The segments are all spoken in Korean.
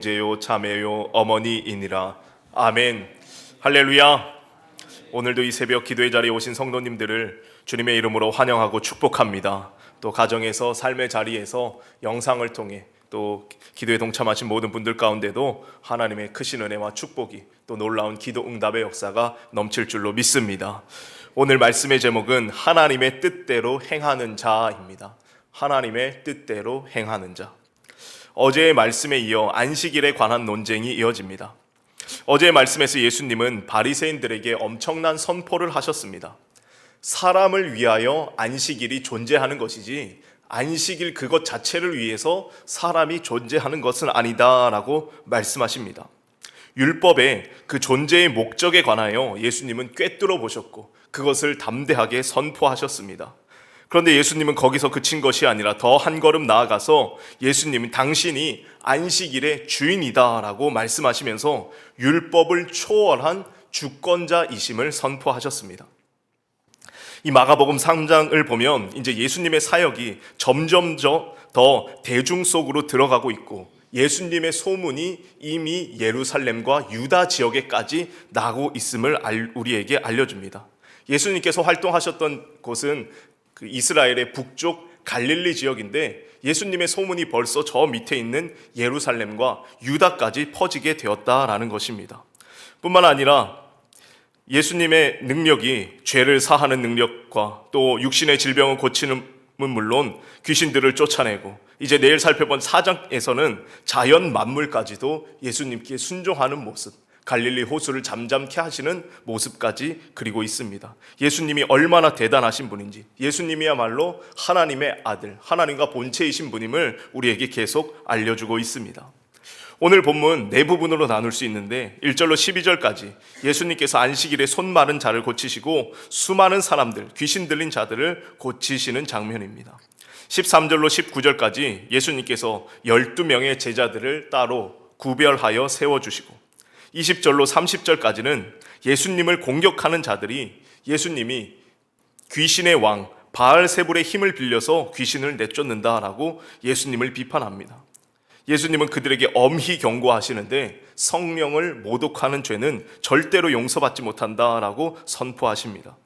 제요 자매요 어머니이니라. 아멘. 할렐루야. 오늘도 이 새벽 기도의 자리에 오신 성도님들을 주님의 이름으로 환영하고 축복합니다. 또 가정에서 삶의 자리에서 영상을 통해 또 기도에 동참하신 모든 분들 가운데도 하나님의 크신 은혜와 축복이 또 놀라운 기도 응답의 역사가 넘칠 줄로 믿습니다. 오늘 말씀의 제목은 하나님의 뜻대로 행하는 자입니다. 하나님의 뜻대로 행하는 자. 어제의 말씀에 이어 안식일에 관한 논쟁이 이어집니다. 어제의 말씀에서 예수님은 바리새인들에게 엄청난 선포를 하셨습니다. 사람을 위하여 안식일이 존재하는 것이지 안식일 그것 자체를 위해서 사람이 존재하는 것은 아니다라고 말씀하십니다. 율법의 그 존재의 목적에 관하여 예수님은 꿰뚫어 보셨고 그것을 담대하게 선포하셨습니다. 그런데 예수님은 거기서 그친 것이 아니라 더 한 걸음 나아가서 예수님은 당신이 안식일의 주인이다라고 말씀하시면서 율법을 초월한 주권자이심을 선포하셨습니다. 이 마가복음 3장을 보면 이제 예수님의 사역이 점점 더 대중 속으로 들어가고 있고 예수님의 소문이 이미 예루살렘과 유다 지역에까지 나고 있음을 우리에게 알려줍니다. 예수님께서 활동하셨던 곳은 그 이스라엘의 북쪽 갈릴리 지역인데 예수님의 소문이 벌써 저 밑에 있는 예루살렘과 유다까지 퍼지게 되었다라는 것입니다. 뿐만 아니라 예수님의 능력이 죄를 사하는 능력과 또 육신의 질병을 고치는 물론 귀신들을 쫓아내고 이제 내일 살펴본 4장에서는 자연 만물까지도 예수님께 순종하는 모습, 갈릴리 호수를 잠잠케 하시는 모습까지 그리고 있습니다. 예수님이 얼마나 대단하신 분인지, 예수님이야말로 하나님의 아들, 하나님과 본체이신 분임을 우리에게 계속 알려주고 있습니다. 오늘 본문 네 부분으로 나눌 수 있는데 1절로 12절까지 예수님께서 안식일에 손 마른 자를 고치시고 수많은 사람들, 귀신 들린 자들을 고치시는 장면입니다. 13절로 19절까지 예수님께서 12명의 제자들을 따로 구별하여 세워주시고 20절로 30절까지는 예수님을 공격하는 자들이 예수님이 귀신의 왕 바알세불의 힘을 빌려서 귀신을 내쫓는다라고 예수님을 비판합니다. 예수님은 그들에게 엄히 경고하시는데 성령을 모독하는 죄는 절대로 용서받지 못한다라고 선포하십니다.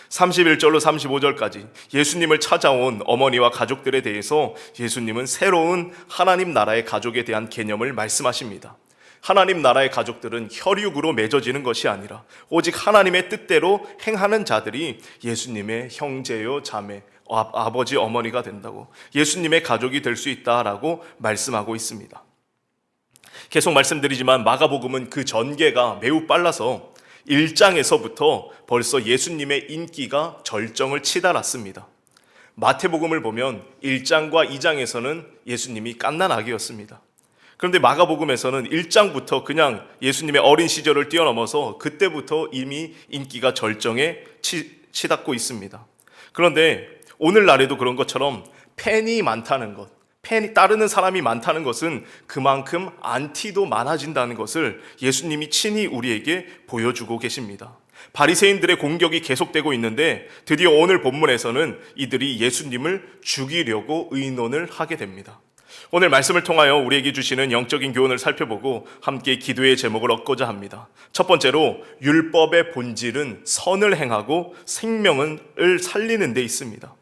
31절로 35절까지 예수님을 찾아온 어머니와 가족들에 대해서 예수님은 새로운 하나님 나라의 가족에 대한 개념을 말씀하십니다. 하나님 나라의 가족들은 혈육으로 맺어지는 것이 아니라 오직 하나님의 뜻대로 행하는 자들이 예수님의 형제요 자매, 아버지, 어머니가 된다고, 예수님의 가족이 될 수 있다라고 말씀하고 있습니다. 계속 말씀드리지만 마가복음은 그 전개가 매우 빨라서 1장에서부터 벌써 예수님의 인기가 절정을 치달았습니다. 마태복음을 보면 1장과 2장에서는 예수님이 갓난아기였습니다. 그런데 마가복음에서는 1장부터 그냥 예수님의 어린 시절을 뛰어넘어서 그때부터 이미 인기가 절정에 치닫고 있습니다. 그런데 오늘날에도 그런 것처럼 팬이 많다는 것, 팬이 따르는 사람이 많다는 것은 그만큼 안티도 많아진다는 것을 예수님이 친히 우리에게 보여주고 계십니다. 바리새인들의 공격이 계속되고 있는데 드디어 오늘 본문에서는 이들이 예수님을 죽이려고 의논을 하게 됩니다. 오늘 말씀을 통하여 우리에게 주시는 영적인 교훈을 살펴보고 함께 기도의 제목을 얻고자 합니다. 첫 번째로 율법의 본질은 선을 행하고 생명을 살리는 데 있습니다.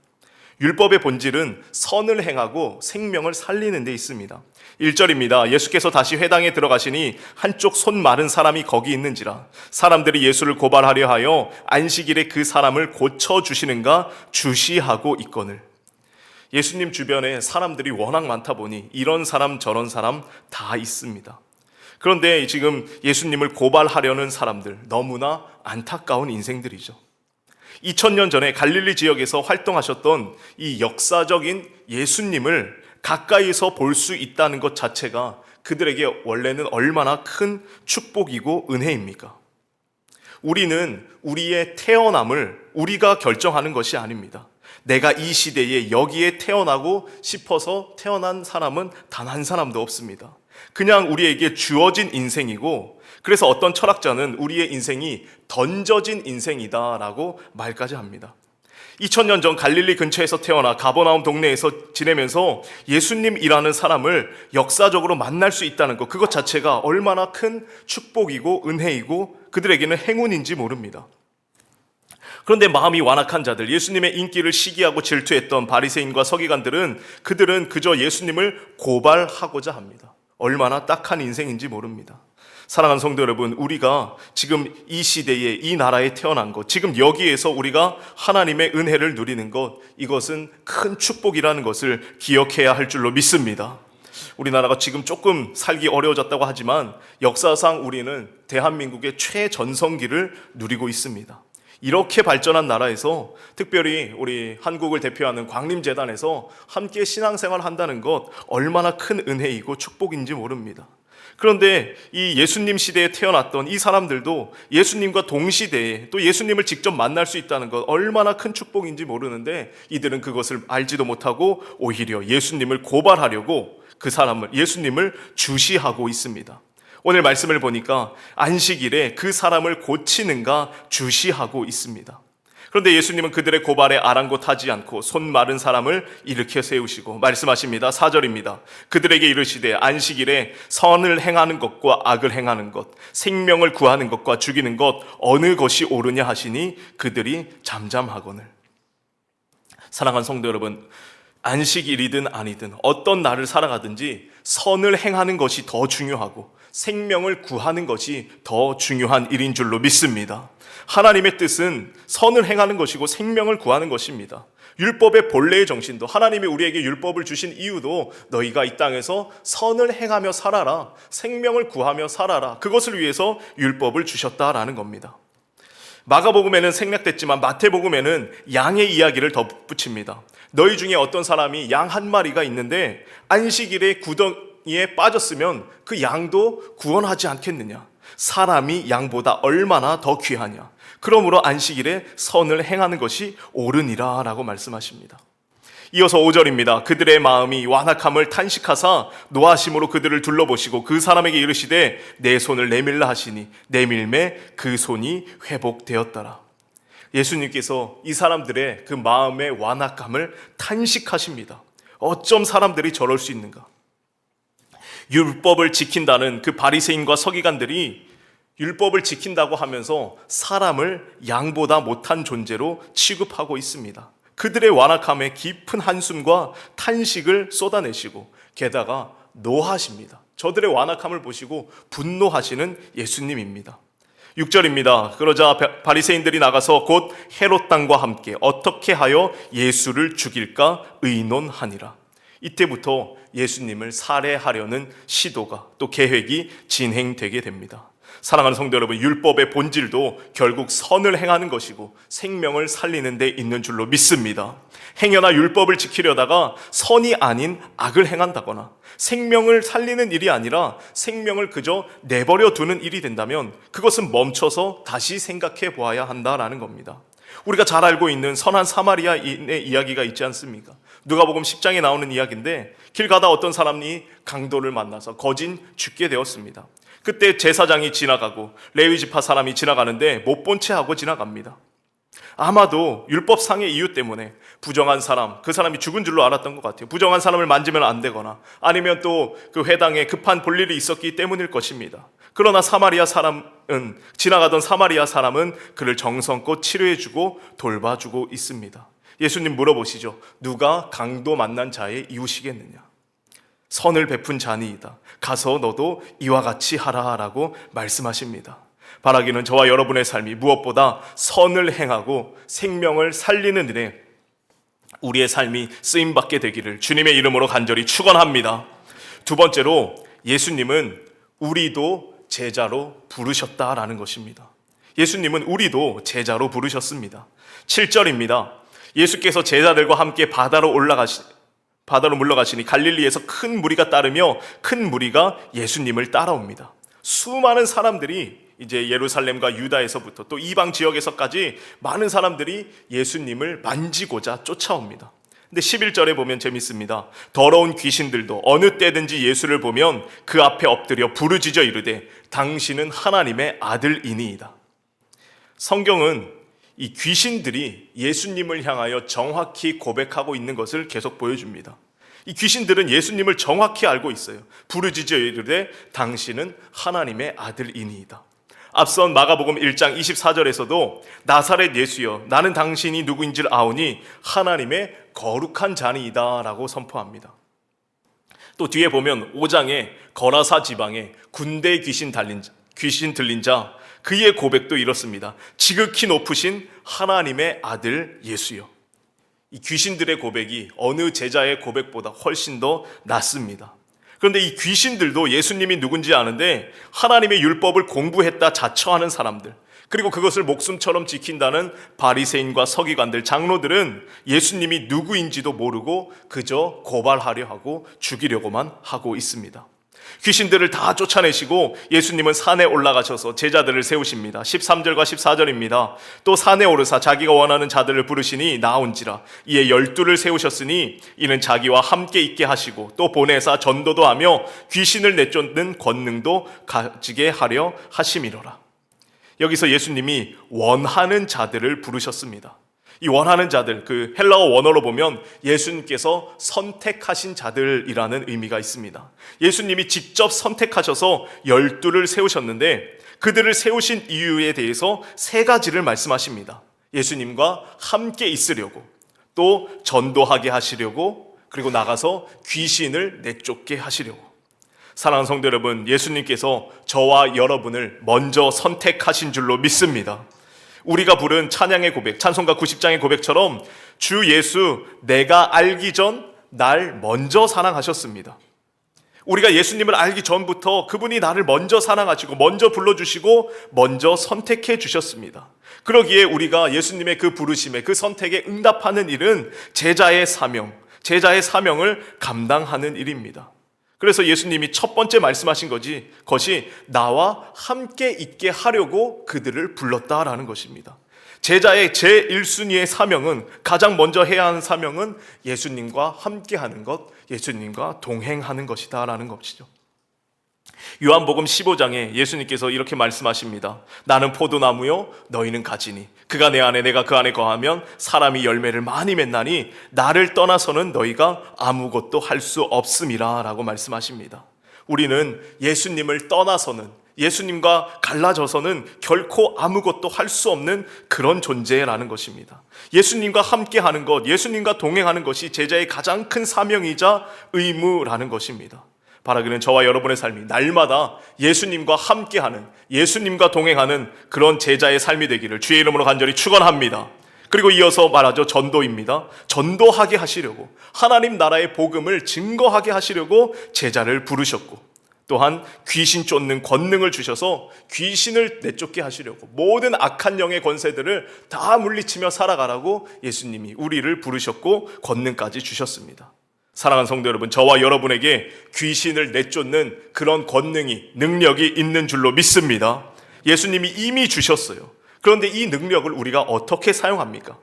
율법의 본질은 선을 행하고 생명을 살리는 데 있습니다. 1절입니다. 예수께서 다시 회당에 들어가시니 한쪽 손 마른 사람이 거기 있는지라 사람들이 예수를 고발하려 하여 안식일에 그 사람을 고쳐주시는가 주시하고 있거늘. 예수님 주변에 사람들이 워낙 많다 보니 이런 사람 저런 사람 다 있습니다. 그런데 지금 예수님을 고발하려는 사람들 너무나 안타까운 인생들이죠. 2000년 전에 갈릴리 지역에서 활동하셨던 이 역사적인 예수님을 가까이서 볼 수 있다는 것 자체가 그들에게 원래는 얼마나 큰 축복이고 은혜입니까? 우리는 우리의 태어남을 우리가 결정하는 것이 아닙니다. 내가 이 시대에 여기에 태어나고 싶어서 태어난 사람은 단 한 사람도 없습니다. 그냥 우리에게 주어진 인생이고, 그래서 어떤 철학자는 우리의 인생이 던져진 인생이다라고 말까지 합니다. 2000년 전 갈릴리 근처에서 태어나 가버나움 동네에서 지내면서 예수님이라는 사람을 역사적으로 만날 수 있다는 것, 그것 자체가 얼마나 큰 축복이고 은혜이고 그들에게는 행운인지 모릅니다. 그런데 마음이 완악한 자들, 예수님의 인기를 시기하고 질투했던 바리새인과 서기관들은 그들은 그저 예수님을 고발하고자 합니다. 얼마나 딱한 인생인지 모릅니다. 사랑하는 성도 여러분, 우리가 지금 이 시대에 이 나라에 태어난 것, 지금 여기에서 우리가 하나님의 은혜를 누리는 것, 이것은 큰 축복이라는 것을 기억해야 할 줄로 믿습니다. 우리나라가 지금 조금 살기 어려워졌다고 하지만 역사상 우리는 대한민국의 최전성기를 누리고 있습니다. 이렇게 발전한 나라에서 특별히 우리 한국을 대표하는 광림재단에서 함께 신앙생활을 한다는 것, 얼마나 큰 은혜이고 축복인지 모릅니다. 그런데 이 예수님 시대에 태어났던 이 사람들도 예수님과 동시대에 또 예수님을 직접 만날 수 있다는 것, 얼마나 큰 축복인지 모르는데 이들은 그것을 알지도 못하고 오히려 예수님을 고발하려고 그 사람을, 예수님을 주시하고 있습니다. 오늘 말씀을 보니까 안식일에 그 사람을 고치는가 주시하고 있습니다. 그런데 예수님은 그들의 고발에 아랑곳하지 않고 손 마른 사람을 일으켜 세우시고 말씀하십니다. 4절입니다. 그들에게 이르시되 안식일에 선을 행하는 것과 악을 행하는 것, 생명을 구하는 것과 죽이는 것 어느 것이 옳으냐 하시니 그들이 잠잠하거늘. 사랑하는 성도 여러분, 안식일이든 아니든 어떤 날을 살아가든지 선을 행하는 것이 더 중요하고 생명을 구하는 것이 더 중요한 일인 줄로 믿습니다. 하나님의 뜻은 선을 행하는 것이고 생명을 구하는 것입니다. 율법의 본래의 정신도, 하나님이 우리에게 율법을 주신 이유도 너희가 이 땅에서 선을 행하며 살아라, 생명을 구하며 살아라, 그것을 위해서 율법을 주셨다라는 겁니다. 마가복음에는 생략됐지만 마태복음에는 양의 이야기를 덧붙입니다. 너희 중에 어떤 사람이 양 한 마리가 있는데 안식일에 구덩이에 빠졌으면 그 양도 구원하지 않겠느냐? 사람이 양보다 얼마나 더 귀하냐? 그러므로 안식일에 선을 행하는 것이 옳으니라 라고 말씀하십니다. 이어서 5절입니다. 그들의 마음이 완악함을 탄식하사 노하심으로 그들을 둘러보시고 그 사람에게 이르시되 내 손을 내밀라 하시니 내밀매 그 손이 회복되었더라. 예수님께서 이 사람들의 그 마음의 완악함을 탄식하십니다. 어쩜 사람들이 저럴 수 있는가? 율법을 지킨다는 그 바리새인과 서기관들이 율법을 지킨다고 하면서 사람을 양보다 못한 존재로 취급하고 있습니다. 그들의 완악함에 깊은 한숨과 탄식을 쏟아내시고 게다가 노하십니다. 저들의 완악함을 보시고 분노하시는 예수님입니다. 6절입니다. 그러자 바리새인들이 나가서 곧 헤롯 당과 함께 어떻게 하여 예수를 죽일까 의논하니라. 이때부터 예수님을 살해하려는 시도가, 또 계획이 진행되게 됩니다. 사랑하는 성도 여러분, 율법의 본질도 결국 선을 행하는 것이고 생명을 살리는 데 있는 줄로 믿습니다. 행여나 율법을 지키려다가 선이 아닌 악을 행한다거나 생명을 살리는 일이 아니라 생명을 그저 내버려 두는 일이 된다면 그것은 멈춰서 다시 생각해 보아야 한다라는 겁니다. 우리가 잘 알고 있는 선한 사마리아인의 이야기가 있지 않습니까? 누가복음 10장에 나오는 이야기인데 길 가다 어떤 사람이 강도를 만나서 거진 죽게 되었습니다. 그때 제사장이 지나가고 레위 지파 사람이 지나가는데 못 본 채 하고 지나갑니다. 아마도 율법상의 이유 때문에 부정한 사람, 그 사람이 죽은 줄로 알았던 것 같아요. 부정한 사람을 만지면 안 되거나 아니면 또 그 회당에 급한 볼일이 있었기 때문일 것입니다. 그러나 지나가던 사마리아 사람은 그를 정성껏 치료해주고 돌봐주고 있습니다. 예수님 물어보시죠. 누가 강도 만난 자의 이웃이겠느냐? 선을 베푼 자니이다. 가서 너도 이와 같이 하라라고 말씀하십니다. 바라기는 저와 여러분의 삶이 무엇보다 선을 행하고 생명을 살리는 일에 우리의 삶이 쓰임받게 되기를 주님의 이름으로 간절히 축원합니다. 두 번째로, 예수님은 우리도 제자로 부르셨다라는 것입니다. 예수님은 우리도 제자로 부르셨습니다. 7절입니다. 예수께서 제자들과 함께 바다로 물러가시니 갈릴리에서 큰 무리가 따르며 큰 무리가 예수님을 따라옵니다. 수많은 사람들이 이제 예루살렘과 유다에서부터 또 이방 지역에서까지 많은 사람들이 예수님을 만지고자 쫓아옵니다. 근데 11절에 보면 재밌습니다. 더러운 귀신들도 어느 때든지 예수를 보면 그 앞에 엎드려 부르짖어 이르되 당신은 하나님의 아들이니이다. 성경은 이 귀신들이 예수님을 향하여 정확히 고백하고 있는 것을 계속 보여줍니다. 이 귀신들은 예수님을 정확히 알고 있어요. 부르짖어 이르되 당신은 하나님의 아들이니이다. 앞선 마가복음 1장 24절에서도 나사렛 예수여 나는 당신이 누구인지를 아오니 하나님의 거룩한 자니이다 라고 선포합니다. 또 뒤에 보면 5장에 거라사 지방에 군대 귀신 들린 자 그의 고백도 이렇습니다. 지극히 높으신 하나님의 아들 예수여. 이 귀신들의 고백이 어느 제자의 고백보다 훨씬 더 낫습니다. 그런데 이 귀신들도 예수님이 누군지 아는데 하나님의 율법을 공부했다 자처하는 사람들, 그리고 그것을 목숨처럼 지킨다는 바리새인과 서기관들, 장로들은 예수님이 누구인지도 모르고 그저 고발하려 하고 죽이려고만 하고 있습니다. 귀신들을 다 쫓아내시고 예수님은 산에 올라가셔서 제자들을 세우십니다. 13절과 14절입니다. 또 산에 오르사 자기가 원하는 자들을 부르시니 나온지라. 이에 12를 세우셨으니 이는 자기와 함께 있게 하시고 또 보내사 전도도 하며 귀신을 내쫓는 권능도 가지게 하려 하심이로라. 여기서 예수님이 원하는 자들을 부르셨습니다. 이 원하는 자들, 그 헬라어 원어로 보면 예수님께서 선택하신 자들이라는 의미가 있습니다. 예수님이 직접 선택하셔서 12를 세우셨는데 그들을 세우신 이유에 대해서 3가지를 말씀하십니다. 예수님과 함께 있으려고, 또 전도하게 하시려고, 그리고 나가서 귀신을 내쫓게 하시려고. 사랑하는 성도 여러분, 예수님께서 저와 여러분을 먼저 선택하신 줄로 믿습니다. 우리가 부른 찬양의 고백, 찬송가 90장의 고백처럼 주 예수 내가 알기 전 날 먼저 사랑하셨습니다. 우리가 예수님을 알기 전부터 그분이 나를 먼저 사랑하시고 먼저 불러주시고 먼저 선택해 주셨습니다. 그러기에 우리가 예수님의 그 부르심에, 그 선택에 응답하는 일은 제자의 사명을 감당하는 일입니다. 그래서 예수님이 첫 번째 말씀하신 것이 나와 함께 있게 하려고 그들을 불렀다라는 것입니다. 제자의 제1순위의 사명은, 가장 먼저 해야 하는 사명은 예수님과 함께 하는 것, 예수님과 동행하는 것이다라는 것이죠. 요한복음 15장에 예수님께서 이렇게 말씀하십니다. 나는 포도나무요 너희는 가지니 그가 내 안에 내가 그 안에 거하면 사람이 열매를 많이 맺나니 나를 떠나서는 너희가 아무것도 할 수 없음이라 라고 말씀하십니다. 우리는 예수님을 떠나서는, 예수님과 갈라져서는 결코 아무것도 할 수 없는 그런 존재라는 것입니다. 예수님과 함께 하는 것, 예수님과 동행하는 것이 제자의 가장 큰 사명이자 의무라는 것입니다. 바라기는 저와 여러분의 삶이 날마다 예수님과 함께하는, 예수님과 동행하는 그런 제자의 삶이 되기를 주의 이름으로 간절히 축원합니다. 그리고 이어서 말하죠. 전도입니다. 전도하게 하시려고, 하나님 나라의 복음을 증거하게 하시려고 제자를 부르셨고, 또한 귀신 쫓는 권능을 주셔서 귀신을 내쫓게 하시려고, 모든 악한 영의 권세들을 다 물리치며 살아가라고 예수님이 우리를 부르셨고 권능까지 주셨습니다. 사랑하는 성도 여러분, 저와 여러분에게 귀신을 내쫓는 그런 권능이, 능력이 있는 줄로 믿습니다. 예수님이 이미 주셨어요. 그런데 이 능력을 우리가 어떻게 사용합니까?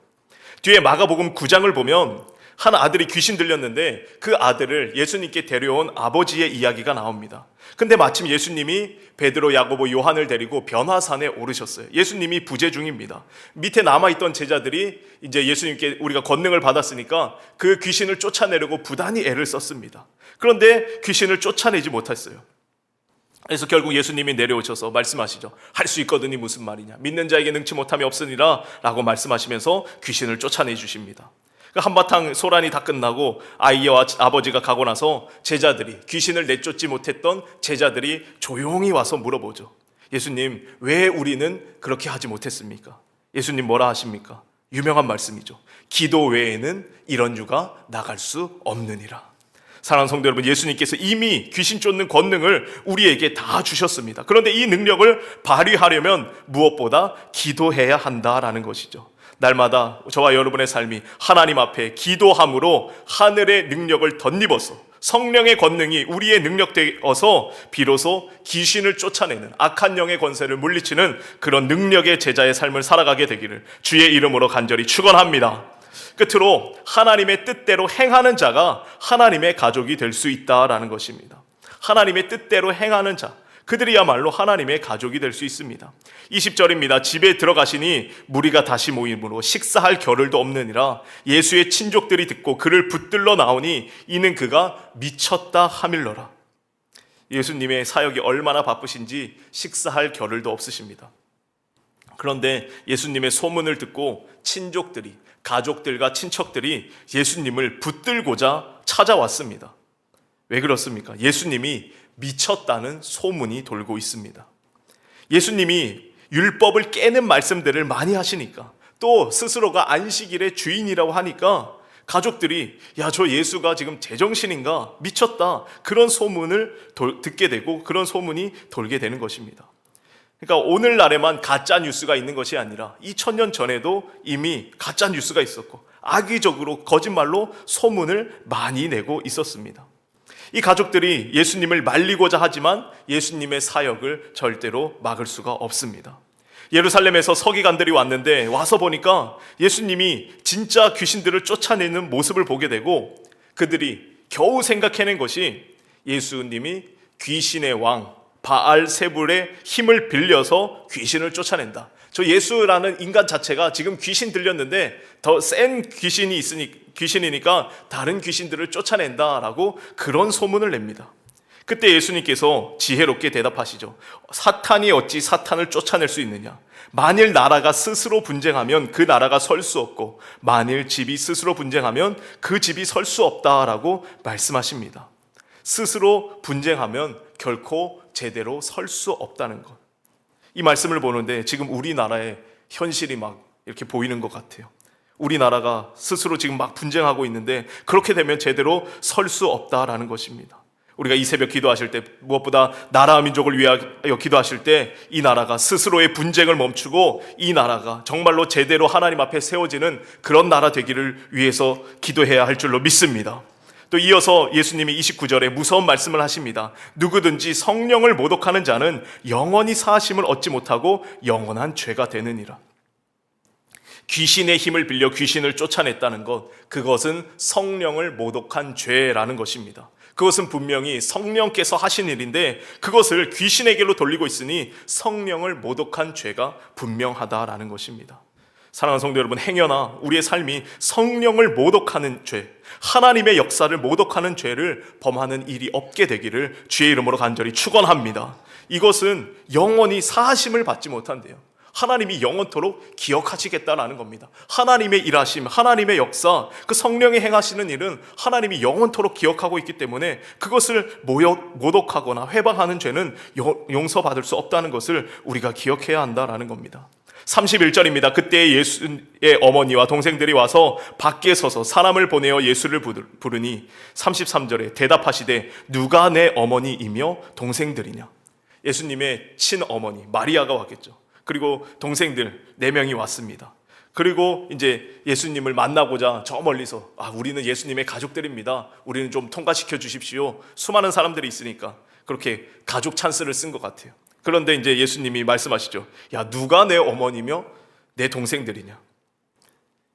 뒤에 마가복음 9장을 보면 한 아들이 귀신 들렸는데 그 아들을 예수님께 데려온 아버지의 이야기가 나옵니다. 근데 마침 예수님이 베드로, 야고보, 요한을 데리고 변화산에 오르셨어요. 예수님이 부재 중입니다. 밑에 남아있던 제자들이 이제 예수님께 우리가 권능을 받았으니까 그 귀신을 쫓아내려고 부단히 애를 썼습니다. 그런데 귀신을 쫓아내지 못했어요. 그래서 결국 예수님이 내려오셔서 말씀하시죠. 할 수 있거든이 무슨 말이냐, 믿는 자에게 능치 못함이 없으니라 라고 말씀하시면서 귀신을 쫓아내 주십니다. 한바탕 소란이 다 끝나고 아이와 아버지가 가고 나서 제자들이, 귀신을 내쫓지 못했던 제자들이 조용히 와서 물어보죠. 예수님, 왜 우리는 그렇게 하지 못했습니까? 예수님 뭐라 하십니까? 유명한 말씀이죠. 기도 외에는 이런 유가 나갈 수 없느니라. 사랑하는 성도 여러분, 예수님께서 이미 귀신 쫓는 권능을 우리에게 다 주셨습니다. 그런데 이 능력을 발휘하려면 무엇보다 기도해야 한다라는 것이죠. 날마다 저와 여러분의 삶이 하나님 앞에 기도함으로 하늘의 능력을 덧입어서 성령의 권능이 우리의 능력 되어서 비로소 귀신을 쫓아내는, 악한 영의 권세를 물리치는 그런 능력의 제자의 삶을 살아가게 되기를 주의 이름으로 간절히 축원합니다. 끝으로 하나님의 뜻대로 행하는 자가 하나님의 가족이 될 수 있다라는 것입니다. 하나님의 뜻대로 행하는 자, 그들이야말로 하나님의 가족이 될 수 있습니다. 20절입니다. 집에 들어가시니 무리가 다시 모임으로 식사할 겨를도 없느니라. 예수의 친족들이 듣고 그를 붙들러 나오니 이는 그가 미쳤다 하밀러라. 예수님의 사역이 얼마나 바쁘신지 식사할 겨를도 없으십니다. 그런데 예수님의 소문을 듣고 친족들이, 가족들과 친척들이 예수님을 붙들고자 찾아왔습니다. 왜 그렇습니까? 예수님이 미쳤다는 소문이 돌고 있습니다. 예수님이 율법을 깨는 말씀들을 많이 하시니까, 또 스스로가 안식일의 주인이라고 하니까 가족들이 야, 저 예수가 지금 제정신인가? 미쳤다. 그런 소문을 듣게 되고 그런 소문이 돌게 되는 것입니다. 그러니까 오늘날에만 가짜 뉴스가 있는 것이 아니라 2000년 전에도 이미 가짜 뉴스가 있었고 악의적으로 거짓말로 소문을 많이 내고 있었습니다. 이 가족들이 예수님을 말리고자 하지만 예수님의 사역을 절대로 막을 수가 없습니다. 예루살렘에서 서기관들이 왔는데 와서 보니까 예수님이 진짜 귀신들을 쫓아내는 모습을 보게 되고 그들이 겨우 생각해낸 것이 예수님이 귀신의 왕 바알세불의 힘을 빌려서 귀신을 쫓아낸다. 저 예수라는 인간 자체가 지금 귀신 들렸는데 더 센 귀신이니까 다른 귀신들을 쫓아낸다라고 그런 소문을 냅니다. 그때 예수님께서 지혜롭게 대답하시죠. 사탄이 어찌 사탄을 쫓아낼 수 있느냐? 만일 나라가 스스로 분쟁하면 그 나라가 설 수 없고 만일 집이 스스로 분쟁하면 그 집이 설 수 없다라고 말씀하십니다. 스스로 분쟁하면 결코 제대로 설 수 없다는 것. 이 말씀을 보는데 지금 우리나라의 현실이 막 이렇게 보이는 것 같아요. 우리나라가 스스로 지금 막 분쟁하고 있는데 그렇게 되면 제대로 설 수 없다라는 것입니다. 우리가 이 새벽 기도하실 때 무엇보다 나라와 민족을 위하여 기도하실 때 이 나라가 스스로의 분쟁을 멈추고 이 나라가 정말로 제대로 하나님 앞에 세워지는 그런 나라 되기를 위해서 기도해야 할 줄로 믿습니다. 또 이어서 예수님이 29절에 무서운 말씀을 하십니다. 누구든지 성령을 모독하는 자는 영원히 사하심을 얻지 못하고 영원한 죄가 되느니라. 귀신의 힘을 빌려 귀신을 쫓아냈다는 것, 그것은 성령을 모독한 죄라는 것입니다. 그것은 분명히 성령께서 하신 일인데 그것을 귀신에게로 돌리고 있으니 성령을 모독한 죄가 분명하다라는 것입니다. 사랑하는 성도 여러분, 행여나 우리의 삶이 성령을 모독하는 죄, 하나님의 역사를 모독하는 죄를 범하는 일이 없게 되기를 주의 이름으로 간절히 축원합니다. 이것은 영원히 사하심을 받지 못한대요. 하나님이 영원토록 기억하시겠다라는 겁니다. 하나님의 일하심, 하나님의 역사, 그 성령이 행하시는 일은 하나님이 영원토록 기억하고 있기 때문에 그것을 모독하거나 회방하는 죄는 용서받을 수 없다는 것을 우리가 기억해야 한다라는 겁니다. 31절입니다. 그때 예수의 어머니와 동생들이 와서 밖에 서서 사람을 보내어 예수를 부르니 33절에 대답하시되 누가 내 어머니이며 동생들이냐? 예수님의 친어머니 마리아가 왔겠죠. 그리고 동생들 4명이 왔습니다. 그리고 이제 예수님을 만나고자 저 멀리서 우리는 예수님의 가족들입니다. 우리는 좀 통과시켜 주십시오. 수많은 사람들이 있으니까 그렇게 가족 찬스를 쓴 것 같아요. 그런데 이제 예수님이 말씀하시죠. 야, 누가 내 어머니며 내 동생들이냐?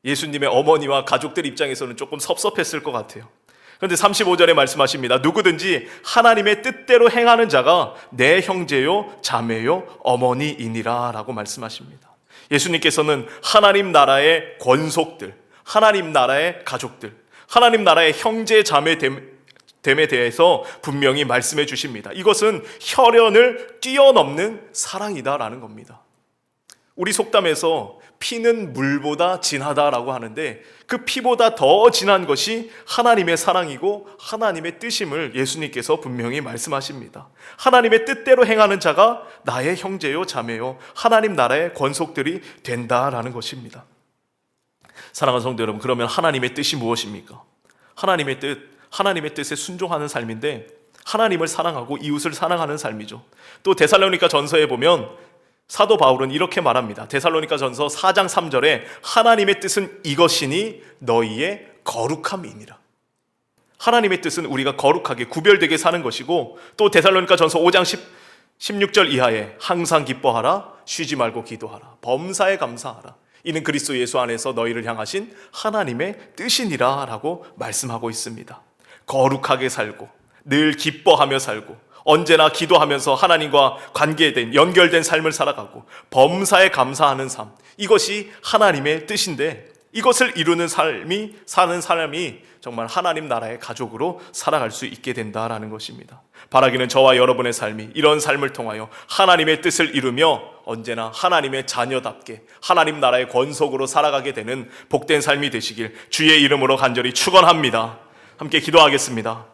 예수님의 어머니와 가족들 입장에서는 조금 섭섭했을 것 같아요. 그런데 35절에 말씀하십니다. 누구든지 하나님의 뜻대로 행하는 자가 내 형제요 자매요 어머니이니라 라고 말씀하십니다. 예수님께서는 하나님 나라의 권속들, 하나님 나라의 가족들, 하나님 나라의 형제 자매됨에 대해서 분명히 말씀해 주십니다. 이것은 혈연을 뛰어넘는 사랑이다라는 겁니다. 우리 속담에서 피는 물보다 진하다라고 하는데 그 피보다 더 진한 것이 하나님의 사랑이고 하나님의 뜻임을 예수님께서 분명히 말씀하십니다. 하나님의 뜻대로 행하는 자가 나의 형제요 자매요 하나님 나라의 권속들이 된다라는 것입니다. 사랑하는 성도 여러분, 그러면 하나님의 뜻이 무엇입니까? 하나님의 뜻에 순종하는 삶인데 하나님을 사랑하고 이웃을 사랑하는 삶이죠. 또 데살로니가 전서에 보면 사도 바울은 이렇게 말합니다. 데살로니가 전서 4장 3절에 하나님의 뜻은 이것이니 너희의 거룩함이니라. 하나님의 뜻은 우리가 거룩하게 구별되게 사는 것이고, 또 데살로니가 전서 5장 16절 이하에 항상 기뻐하라, 쉬지 말고 기도하라, 범사에 감사하라. 이는 그리스도 예수 안에서 너희를 향하신 하나님의 뜻이니라 라고 말씀하고 있습니다. 거룩하게 살고 늘 기뻐하며 살고 언제나 기도하면서 하나님과 관계된 연결된 삶을 살아가고 범사에 감사하는 삶, 이것이 하나님의 뜻인데 이것을 이루는 삶이 사는 사람이 정말 하나님 나라의 가족으로 살아갈 수 있게 된다라는 것입니다. 바라기는 저와 여러분의 삶이 이런 삶을 통하여 하나님의 뜻을 이루며 언제나 하나님의 자녀답게 하나님 나라의 권속으로 살아가게 되는 복된 삶이 되시길 주의 이름으로 간절히 축원합니다. 함께 기도하겠습니다.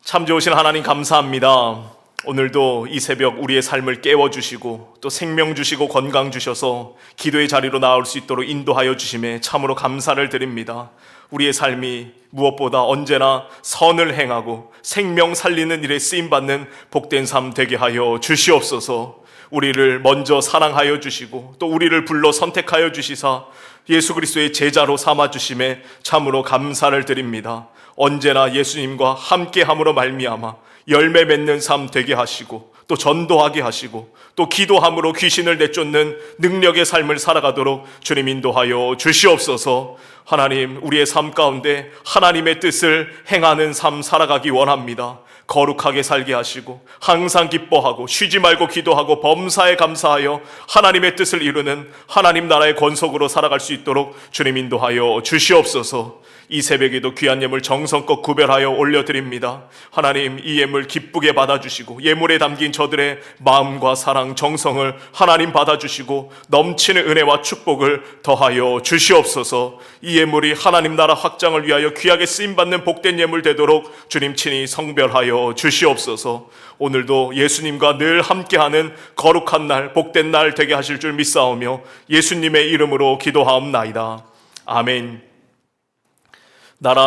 참 좋으신 하나님 감사합니다. 오늘도 이 새벽 우리의 삶을 깨워주시고 또 생명 주시고 건강 주셔서 기도의 자리로 나올 수 있도록 인도하여 주심에 참으로 감사를 드립니다. 우리의 삶이 무엇보다 언제나 선을 행하고 생명 살리는 일에 쓰임받는 복된 삶 되게 하여 주시옵소서. 우리를 먼저 사랑하여 주시고 또 우리를 불러 선택하여 주시사 예수 그리스도의 제자로 삼아 주심에 참으로 감사를 드립니다. 언제나 예수님과 함께함으로 말미암아 열매 맺는 삶 되게 하시고 또 전도하게 하시고 또 기도함으로 귀신을 내쫓는 능력의 삶을 살아가도록 주님 인도하여 주시옵소서. 하나님, 우리의 삶 가운데 하나님의 뜻을 행하는 삶 살아가기 원합니다. 거룩하게 살게 하시고 항상 기뻐하고 쉬지 말고 기도하고 범사에 감사하여 하나님의 뜻을 이루는 하나님 나라의 권속으로 살아갈 수 있도록 주님 인도하여 주시옵소서. 이 새벽에도 귀한 예물 정성껏 구별하여 올려드립니다. 하나님, 이 예물 기쁘게 받아주시고 예물에 담긴 저들의 마음과 사랑, 정성을 하나님 받아주시고 넘치는 은혜와 축복을 더하여 주시옵소서. 이 예물이 하나님 나라 확장을 위하여 귀하게 쓰임받는 복된 예물 되도록 주님 친히 성별하여 주시옵소서. 오늘도 예수님과 늘 함께하는 거룩한 날, 복된 날 되게 하실 줄 믿사오며 예수님의 이름으로 기도하옵나이다. 아멘. 나라